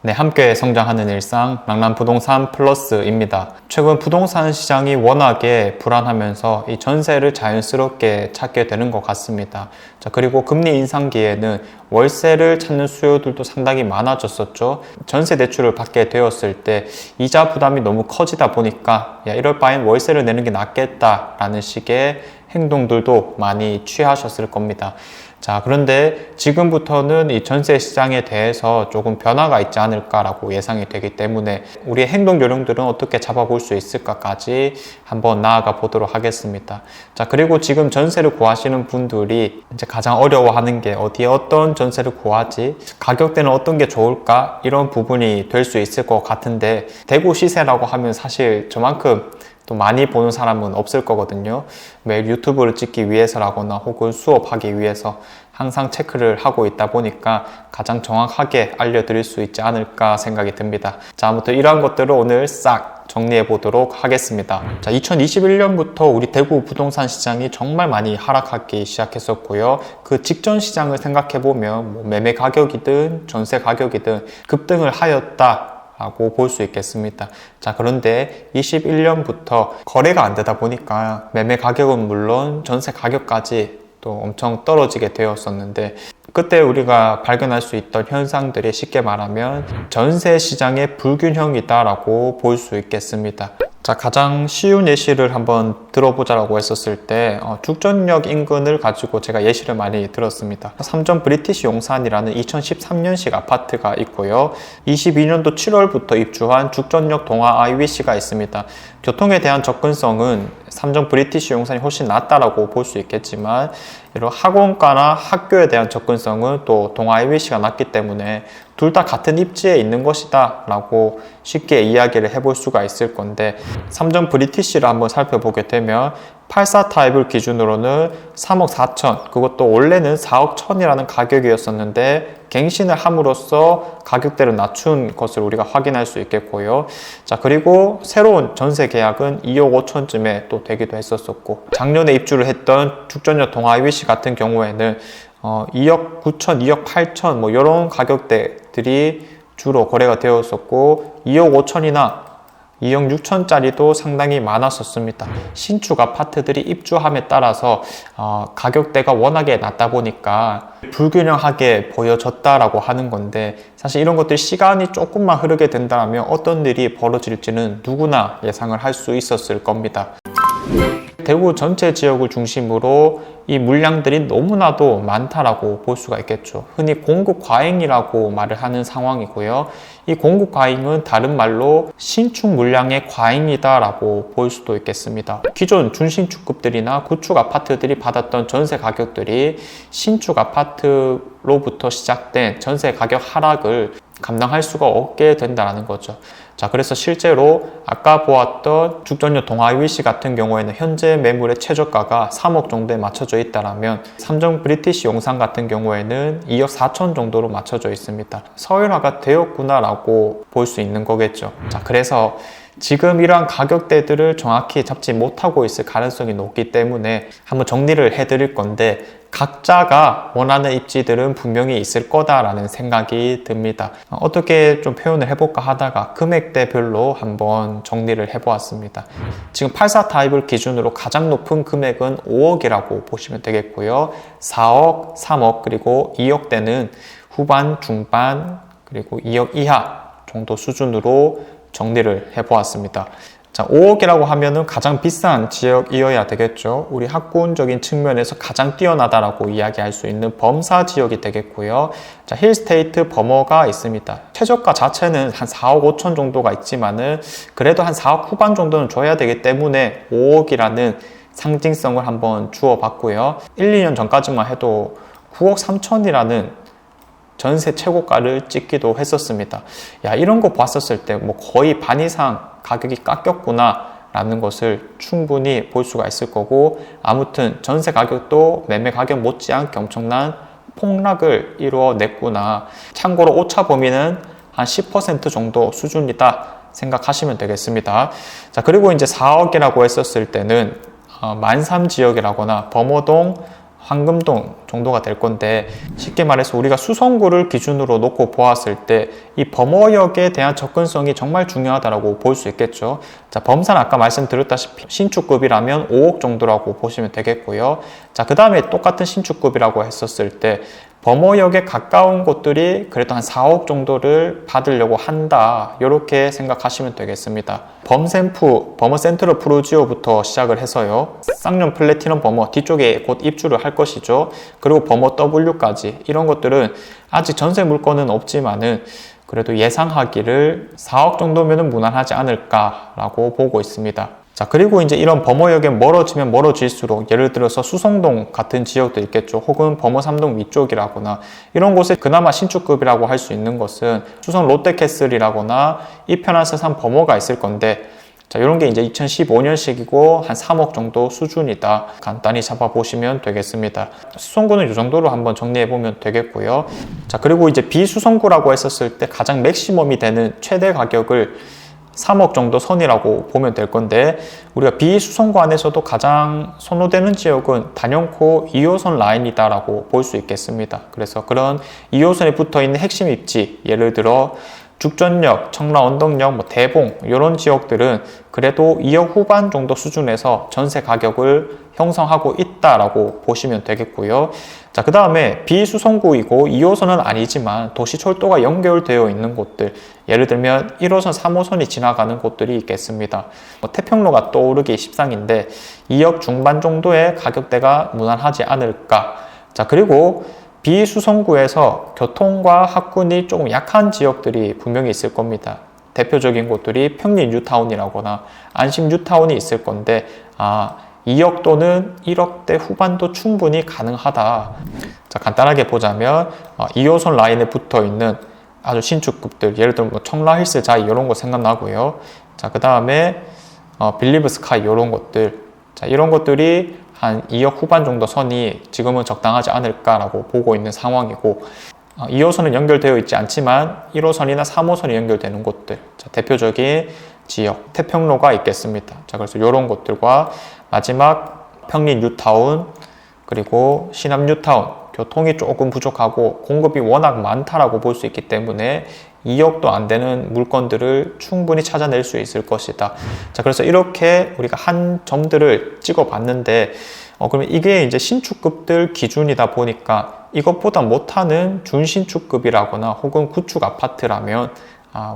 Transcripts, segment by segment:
네, 함께 성장하는 일상 랑람부동산 플러스입니다. 최근 부동산 시장이 워낙에 불안하면서 이 전세를 자연스럽게 찾게 되는 것 같습니다. 자, 그리고 금리 인상기에는 월세를 찾는 수요들도 상당히 많아졌었죠. 전세 대출을 받게 되었을 때 이자 부담이 너무 커지다 보니까 이럴 바엔 월세를 내는 게 낫겠다라는 식의 행동들도 많이 취하셨을 겁니다. 자, 그런데 지금부터는 이 전세 시장에 대해서 조금 변화가 있지 않을까라고 예상이 되기 때문에 우리의 행동 요령들은 어떻게 잡아볼 수 있을까까지 한번 나아가 보도록 하겠습니다. 자, 그리고 지금 전세를 구하시는 분들이 이제 가장 어려워하는 게 어디에 어떤 전세를 구하지? 가격대는 어떤 게 좋을까? 이런 부분이 될 수 있을 것 같은데, 대구 시세라고 하면 사실 저만큼 또 많이 보는 사람은 없을 거거든요. 매일 유튜브를 찍기 위해서라거나 혹은 수업하기 위해서 항상 체크를 하고 있다 보니까 가장 정확하게 알려드릴 수 있지 않을까 생각이 듭니다. 자, 아무튼 이러한 것들을 오늘 싹 정리해 보도록 하겠습니다. 자, 2021년부터 우리 대구 부동산 시장이 정말 많이 하락하기 시작했었고요. 그 직전 시장을 생각해 보면 매매 가격이든 전세 가격이든 급등을 하였다 라고 볼 수 있겠습니다. 자, 그런데 21년부터 거래가 안 되다 보니까 매매 가격은 물론 전세 가격까지 또 엄청 떨어지게 되었었는데, 그때 우리가 발견할 수 있던 현상들이 쉽게 말하면 전세 시장의 불균형이다라고 볼 수 있겠습니다. 자, 가장 쉬운 예시를 한번 들어보자라고 했었을 때 죽전역 인근을 가지고 제가 예시를 많이 들었습니다. 삼전 브리티시 용산이라는 2013년식 아파트가 있고요. 22년도 7월부터 입주한 죽전역 동아 IBC가 있습니다. 교통에 대한 접근성은 삼전 브리티시 용산이 훨씬 낫다라고 볼 수 있겠지만, 이런 학원가나 학교에 대한 접근성은 또 동아 IBC가 낫기 때문에 둘 다 같은 입지에 있는 것이다 라고 쉽게 이야기를 해볼 수가 있을 건데, 삼전 브리티시를 한번 살펴보게 되면 84 타입을 기준으로는 3억 4천, 그것도 원래는 4억 1천이라는 가격이었었는데 갱신을 함으로써 가격대를 낮춘 것을 우리가 확인할 수 있겠고요. 자, 그리고 새로운 전세 계약은 2억 5천쯤에 또 되기도 했었고, 작년에 입주를 했던 죽전역 동아 IBC 같은 경우에는 2억 9천, 2억 8천 뭐 이런 가격대들이 주로 거래가 되었었고, 2억 5천이나 2억 6천짜리도 상당히 많았었습니다. 신축 아파트들이 입주함에 따라서 가격대가 워낙에 낮다 보니까 불균형하게 보여졌다라고 하는 건데, 사실 이런 것들이 시간이 조금만 흐르게 된다면 어떤 일이 벌어질지는 누구나 예상을 할 수 있었을 겁니다. 대구 전체 지역을 중심으로 이 물량들이 너무나도 많다라고 볼 수가 있겠죠. 흔히 공급 과잉이라고 말을 하는 상황이고요. 이 공급 과잉은 다른 말로 신축 물량의 과잉이다라고 볼 수도 있겠습니다. 기존 준신축급들이나 구축 아파트들이 받았던 전세 가격들이 신축 아파트로부터 시작된 전세 가격 하락을 감당할 수가 없게 된다는 거죠. 자, 그래서 실제로 아까 보았던 죽전역 동아 IBC 같은 경우에는 현재 매물의 최저가가 3억 정도에 맞춰져 있다면, 삼전 브리티시 용산 같은 경우에는 2억 4천 정도로 맞춰져 있습니다. 서열화가 되었구나라고 볼 수 있는 거겠죠. 자, 그래서 지금 이러한 가격대들을 정확히 잡지 못하고 있을 가능성이 높기 때문에 한번 정리를 해드릴 건데, 각자가 원하는 입지들은 분명히 있을 거다라는 생각이 듭니다. 어떻게 좀 표현을 해볼까 하다가 금액대별로 한번 정리를 해보았습니다. 지금 84 타입을 기준으로 가장 높은 금액은 5억이라고 보시면 되겠고요. 4억, 3억, 그리고 2억대는 후반, 중반, 그리고 2억 이하 정도 수준으로 정리를 해보았습니다. 자, 5억이라고 하면은 가장 비싼 지역이어야 되겠죠. 우리 학군적인 측면에서 가장 뛰어나다라고 이야기할 수 있는 범사 지역이 되겠고요. 자, 힐스테이트 범어가 있습니다. 최저가 자체는 한 4억 5천 정도가 있지만은 그래도 한 4억 후반 정도는 줘야 되기 때문에 5억이라는 상징성을 한번 주어 봤고요. 1, 2년 전까지만 해도 9억 3천이라는 전세 최고가를 찍기도 했었습니다. 야, 이런 거 봤었을 때 뭐 거의 반 이상 가격이 깎였구나 라는 것을 충분히 볼 수가 있을 거고, 아무튼 전세 가격도 매매 가격 못지않게 엄청난 폭락을 이루어냈구나. 참고로 오차 범위는 한 10% 정도 수준이다 생각하시면 되겠습니다. 자, 그리고 이제 4억이라고 했었을 때는 만삼 지역이라거나 범어동, 황금동 정도가 될 건데, 쉽게 말해서 우리가 수성구를 기준으로 놓고 보았을 때 이 범어역에 대한 접근성이 정말 중요하다고 볼 수 있겠죠. 자, 범사는 아까 말씀드렸다시피 신축급이라면 5억 정도라고 보시면 되겠고요. 자, 그 다음에 똑같은 신축급이라고 했었을 때 범어역에 가까운 곳들이 그래도 한 4억 정도를 받으려고 한다, 이렇게 생각하시면 되겠습니다. 범센프, 범어 센트럴 프루지오부터 시작을 해서요, 쌍용 플래티넘 범어 뒤쪽에 곧 입주를 할 것이죠. 그리고 범어 W까지, 이런 것들은 아직 전세 물건은 없지만은 그래도 예상하기를 4억 정도면 무난하지 않을까라고 보고 있습니다. 자, 그리고 이제 이런 범어역에 멀어지면 멀어질수록, 예를 들어서 수성동 같은 지역도 있겠죠. 혹은 범어 3동 위쪽이라거나 이런 곳에 그나마 신축급이라고 할 수 있는 것은 수성 롯데캐슬이라거나 이편한서산 범어가 있을 건데, 자, 이런 게 이제 2015년식이고 한 3억 정도 수준이다, 간단히 잡아보시면 되겠습니다. 수성구는 이 정도로 한번 정리해보면 되겠고요. 자, 그리고 이제 비수성구라고 했었을 때 가장 맥시멈이 되는 최대 가격을 3억 정도 선이라고 보면 될 건데, 우리가 비수성구 안에서도 가장 선호되는 지역은 단연코 2호선 라인이다라고 볼 수 있겠습니다. 그래서 그런 2호선에 붙어있는 핵심 입지, 예를 들어 죽전역, 청라 언덕역, 대봉, 이런 지역들은 그래도 2억 후반 정도 수준에서 전세 가격을 형성하고 있다라고 보시면 되겠고요. 자, 그 다음에 비수성구이고 2호선은 아니지만 도시철도가 연결되어 있는 곳들, 예를 들면 1호선, 3호선이 지나가는 곳들이 있겠습니다. 태평로가 떠오르기 십상인데 2억 중반 정도의 가격대가 무난하지 않을까. 자, 그리고 비수성구에서 교통과 학군이 조금 약한 지역들이 분명히 있을 겁니다. 대표적인 곳들이 평리 뉴타운이라거나 안심 뉴타운이 있을 건데, 2억 또는 1억대 후반도 충분히 가능하다. 자, 간단하게 보자면 2호선 라인에 붙어 있는 아주 신축급들, 예를 들면 청라힐스 자이 이런 거 생각나고요. 자, 그 다음에 빌리브 스카이 이런 것들, 자, 이런 것들이 한 2억 후반 정도 선이 지금은 적당하지 않을까라고 보고 있는 상황이고, 2호선은 연결되어 있지 않지만 1호선이나 3호선이 연결되는 곳들, 자, 대표적인 지역 태평로가 있겠습니다. 자, 그래서 이런 곳들과 마지막 평리 뉴타운, 그리고 신암 뉴타운, 교통이 조금 부족하고 공급이 워낙 많다라고 볼 수 있기 때문에 2억도 안 되는 물건들을 충분히 찾아낼 수 있을 것이다. 자, 그래서 이렇게 우리가 한 점들을 찍어 봤는데, 그러면 이게 이제 신축급들 기준이다 보니까 이것보다 못하는 준신축급이라거나 혹은 구축 아파트라면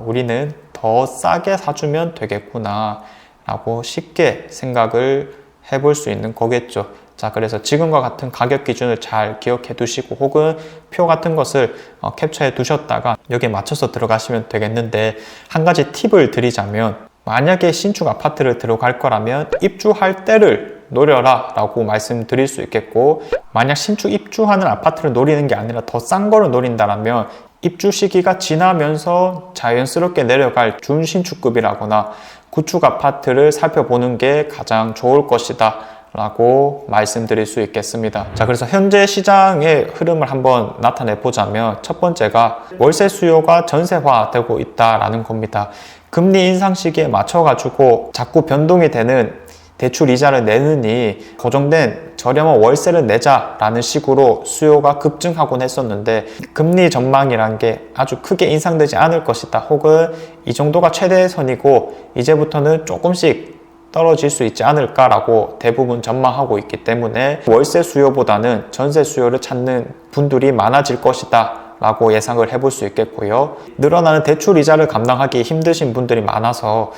우리는 더 싸게 사주면 되겠구나 라고 쉽게 생각을 해볼 수 있는 거겠죠. 자, 그래서 지금과 같은 가격 기준을 잘 기억해 두시고, 혹은 표 같은 것을 캡처해 두셨다가 여기에 맞춰서 들어가시면 되겠는데, 한 가지 팁을 드리자면, 만약에 신축 아파트를 들어갈 거라면 입주할 때를 노려라 라고 말씀드릴 수 있겠고, 만약 신축 입주하는 아파트를 노리는 게 아니라 더 싼 거를 노린다면 입주 시기가 지나면서 자연스럽게 내려갈 준신축급이라거나 구축 아파트를 살펴보는 게 가장 좋을 것이다 라고 말씀드릴 수 있겠습니다. 자, 그래서 현재 시장의 흐름을 한번 나타내 보자면, 첫 번째가 월세 수요가 전세화되고 있다라는 겁니다. 금리 인상 시기에 맞춰가지고 자꾸 변동이 되는 대출 이자를 내느니 고정된 저렴한 월세를 내자라는 식으로 수요가 급증하곤 했었는데, 금리 전망이란 게 아주 크게 인상되지 않을 것이다, 혹은 이 정도가 최대선이고 이제부터는 조금씩 떨어질 수 있지 않을까라고 대부분 전망하고 있기 때문에 월세 수요보다는 전세 수요를 찾는 분들이 많아질 것이다 라고 예상을 해볼 수 있겠고요. 늘어나는 대출 이자를 감당하기 힘드신 분들이 많아서,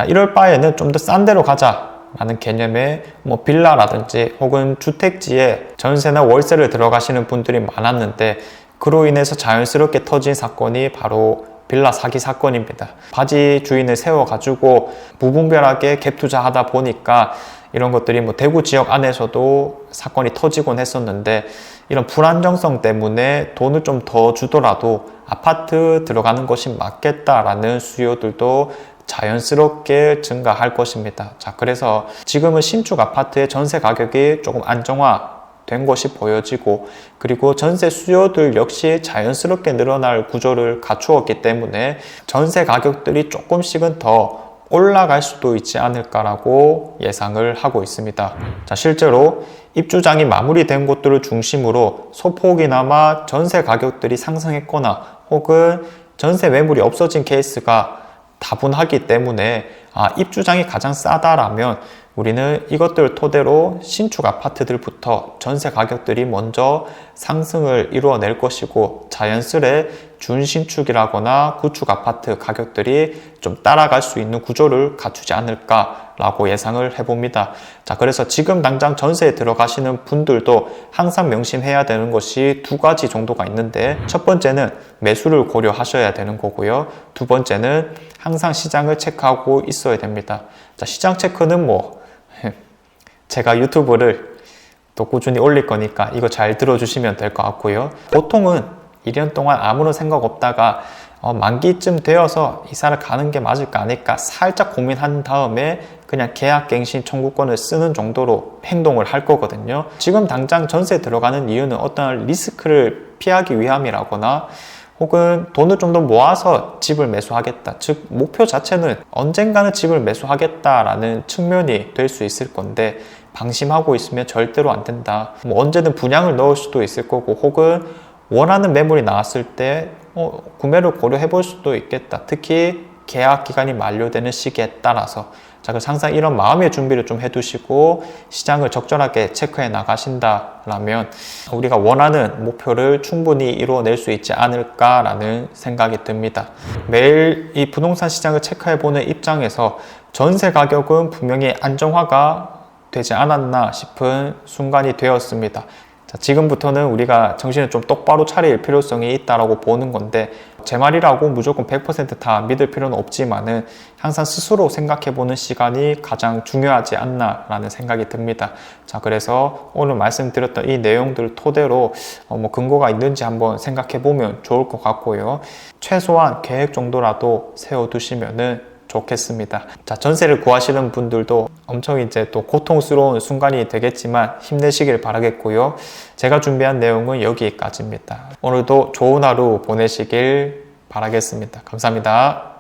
이럴 바에는 좀 더 싼 데로 가자 라는 개념의 빌라라든지 혹은 주택지에 전세나 월세를 들어가시는 분들이 많았는데, 그로 인해서 자연스럽게 터진 사건이 바로 빌라 사기 사건입니다. 바지 주인을 세워가지고 무분별하게 갭 투자하다 보니까 이런 것들이 대구 지역 안에서도 사건이 터지곤 했었는데, 이런 불안정성 때문에 돈을 좀 더 주더라도 아파트 들어가는 것이 맞겠다라는 수요들도 자연스럽게 증가할 것입니다. 자, 그래서 지금은 신축 아파트의 전세 가격이 조금 안정화된 것이 보여지고, 그리고 전세 수요들 역시 자연스럽게 늘어날 구조를 갖추었기 때문에 전세 가격들이 조금씩은 더 올라갈 수도 있지 않을까라고 예상을 하고 있습니다. 자, 실제로 입주장이 마무리된 곳들을 중심으로 소폭이나마 전세 가격들이 상승했거나 혹은 전세 매물이 없어진 케이스가 다분하기 때문에 입주장이 가장 싸다라면 우리는 이것들을 토대로 신축 아파트들부터 전세 가격들이 먼저 상승을 이루어낼 것이고 자연스레 준신축이라거나 구축 아파트 가격들이 좀 따라갈 수 있는 구조를 갖추지 않을까라고 예상을 해봅니다. 자, 그래서 지금 당장 전세에 들어가시는 분들도 항상 명심해야 되는 것이 두 가지 정도가 있는데, 첫 번째는 매수를 고려하셔야 되는 거고요. 두 번째는 항상 시장을 체크하고 있어야 됩니다. 자, 시장 체크는 제가 유튜브를 또 꾸준히 올릴 거니까 이거 잘 들어주시면 될 것 같고요. 보통은 1년 동안 아무런 생각 없다가 만기쯤 되어서 이사를 가는 게 맞을까 아닐까 살짝 고민한 다음에 그냥 계약갱신 청구권을 쓰는 정도로 행동을 할 거거든요. 지금 당장 전세에 들어가는 이유는 어떤 리스크를 피하기 위함이라거나 혹은 돈을 좀 더 모아서 집을 매수하겠다. 즉 목표 자체는 언젠가는 집을 매수하겠다라는 측면이 될 수 있을 건데, 방심하고 있으면 절대로 안 된다. 언제든 분양을 넣을 수도 있을 거고 혹은 원하는 매물이 나왔을 때 구매를 고려해 볼 수도 있겠다. 특히 계약 기간이 만료되는 시기에 따라서. 자, 그래서 항상 이런 마음의 준비를 좀 해두시고 시장을 적절하게 체크해 나가신다라면 우리가 원하는 목표를 충분히 이루어낼 수 있지 않을까라는 생각이 듭니다. 매일 이 부동산 시장을 체크해보는 입장에서 전세 가격은 분명히 안정화가 되지 않았나 싶은 순간이 되었습니다. 자, 지금부터는 우리가 정신을 좀 똑바로 차릴 필요성이 있다라고 보는 건데, 제 말이라고 무조건 100% 다 믿을 필요는 없지만은 항상 스스로 생각해보는 시간이 가장 중요하지 않나라는 생각이 듭니다. 자, 그래서 오늘 말씀드렸던 이 내용들 토대로 근거가 있는지 한번 생각해보면 좋을 것 같고요. 최소한 계획 정도라도 세워두시면은 좋겠습니다. 자, 전세를 구하시는 분들도 엄청 이제 또 고통스러운 순간이 되겠지만 힘내시길 바라겠고요. 제가 준비한 내용은 여기까지입니다. 오늘도 좋은 하루 보내시길 바라겠습니다. 감사합니다.